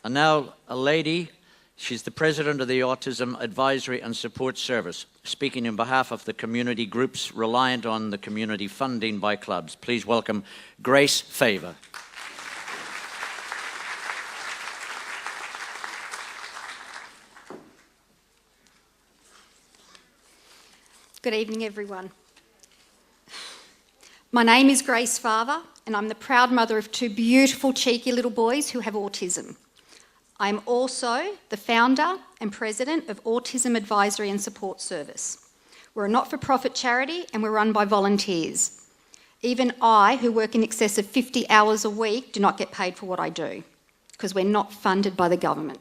And now a lady, she's the president of the Autism Advisory and Support Service, speaking on behalf of the community groups reliant on the community funding by clubs. Please welcome Grace Fava. Good evening, everyone. My name is Grace Fava, and I'm the proud mother of two beautiful, cheeky little boys who have autism. I'm also the founder and president of Autism Advisory and Support Service. We're a not-for-profit charity and we're run by volunteers. Even I, who work in excess of 50 hours a week, do not get paid for what I do because we're not funded by the government.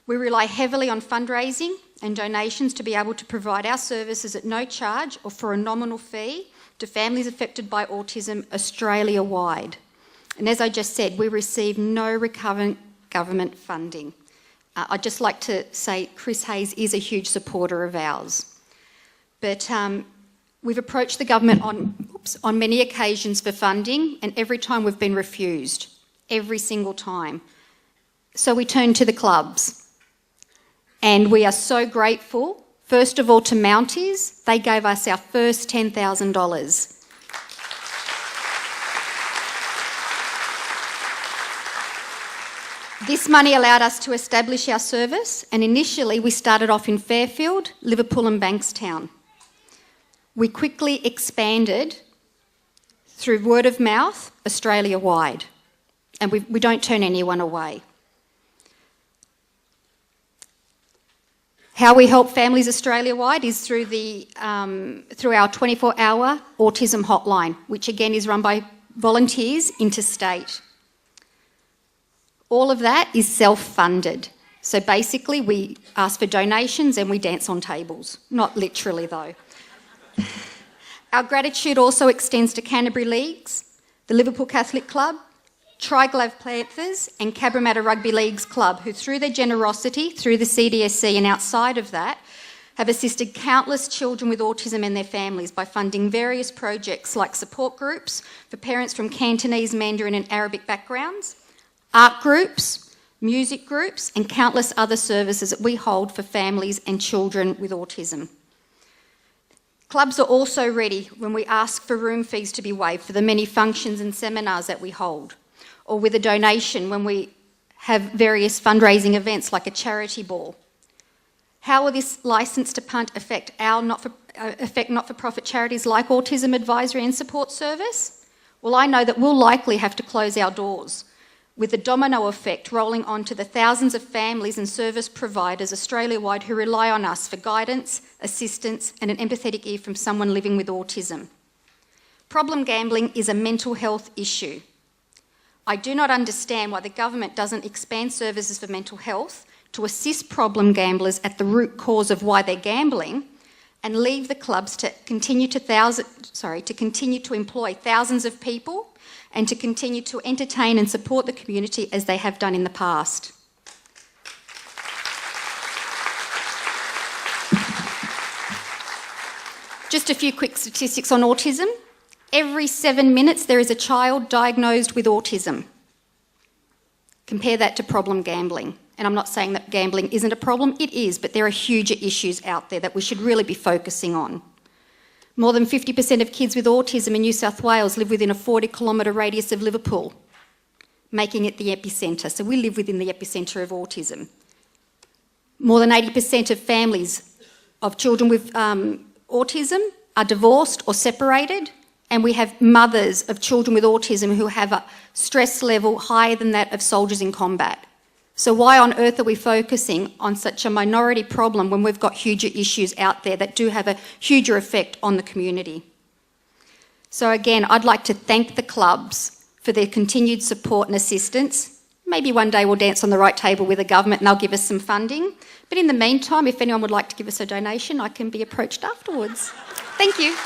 We rely heavily on fundraising and donations to be able to provide our services at no charge or for a nominal fee to families affected by autism Australia-wide. And as I just said, we receive no recurrent government funding. I'd just like to say Chris Hayes is a huge supporter of ours. But we've approached the government on many occasions for funding, and every time we've been refused, every single time. So we turned to the clubs. And we are so grateful, first of all, to Mounties. They gave us our first $10,000. This money allowed us to establish our service, and initially we started off in Fairfield, Liverpool and Bankstown. We quickly expanded through word of mouth, Australia-wide, and we don't turn anyone away. How we help families Australia-wide is through our 24-hour autism hotline, which again is run by volunteers interstate. All of that is self-funded. So basically we ask for donations and we dance on tables. Not literally though. Our gratitude also extends to Canterbury Leagues, the Liverpool Catholic Club, Triglav Panthers and Cabramatta Rugby Leagues Club, who through their generosity, through the CDSC and outside of that, have assisted countless children with autism and their families by funding various projects like support groups for parents from Cantonese, Mandarin and Arabic backgrounds, art groups, music groups and countless other services that we hold for families and children with autism. Clubs are also ready when we ask for room fees to be waived for the many functions and seminars that we hold, or with a donation when we have various fundraising events like a charity ball. How will this licence to punt affect not-for-profit charities like Autism Advisory and Support Service? Well, I know that we'll likely have to close our doors, with the domino effect rolling on to the thousands of families and service providers Australia-wide who rely on us for guidance, assistance and an empathetic ear from someone living with autism. Problem gambling is a mental health issue. I do not understand why the government doesn't expand services for mental health to assist problem gamblers at the root cause of why they're gambling and leave the clubs to continue to employ thousands of people and to continue to entertain and support the community as they have done in the past. Just a few quick statistics on autism. Every 7 minutes there is a child diagnosed with autism. Compare that to problem gambling. And I'm not saying that gambling isn't a problem, it is, but there are huger issues out there that we should really be focusing on. More than 50% of kids with autism in New South Wales live within a 40-kilometre radius of Liverpool, making it the epicentre. So we live within the epicentre of autism. More than 80% of families of children with autism are divorced or separated, and we have mothers of children with autism who have a stress level higher than that of soldiers in combat. So why on earth are we focusing on such a minority problem when we've got huger issues out there that do have a huger effect on the community? So again, I'd like to thank the clubs for their continued support and assistance. Maybe one day we'll dance on the right table with the government and they'll give us some funding. But in the meantime, if anyone would like to give us a donation, I can be approached afterwards. Thank you.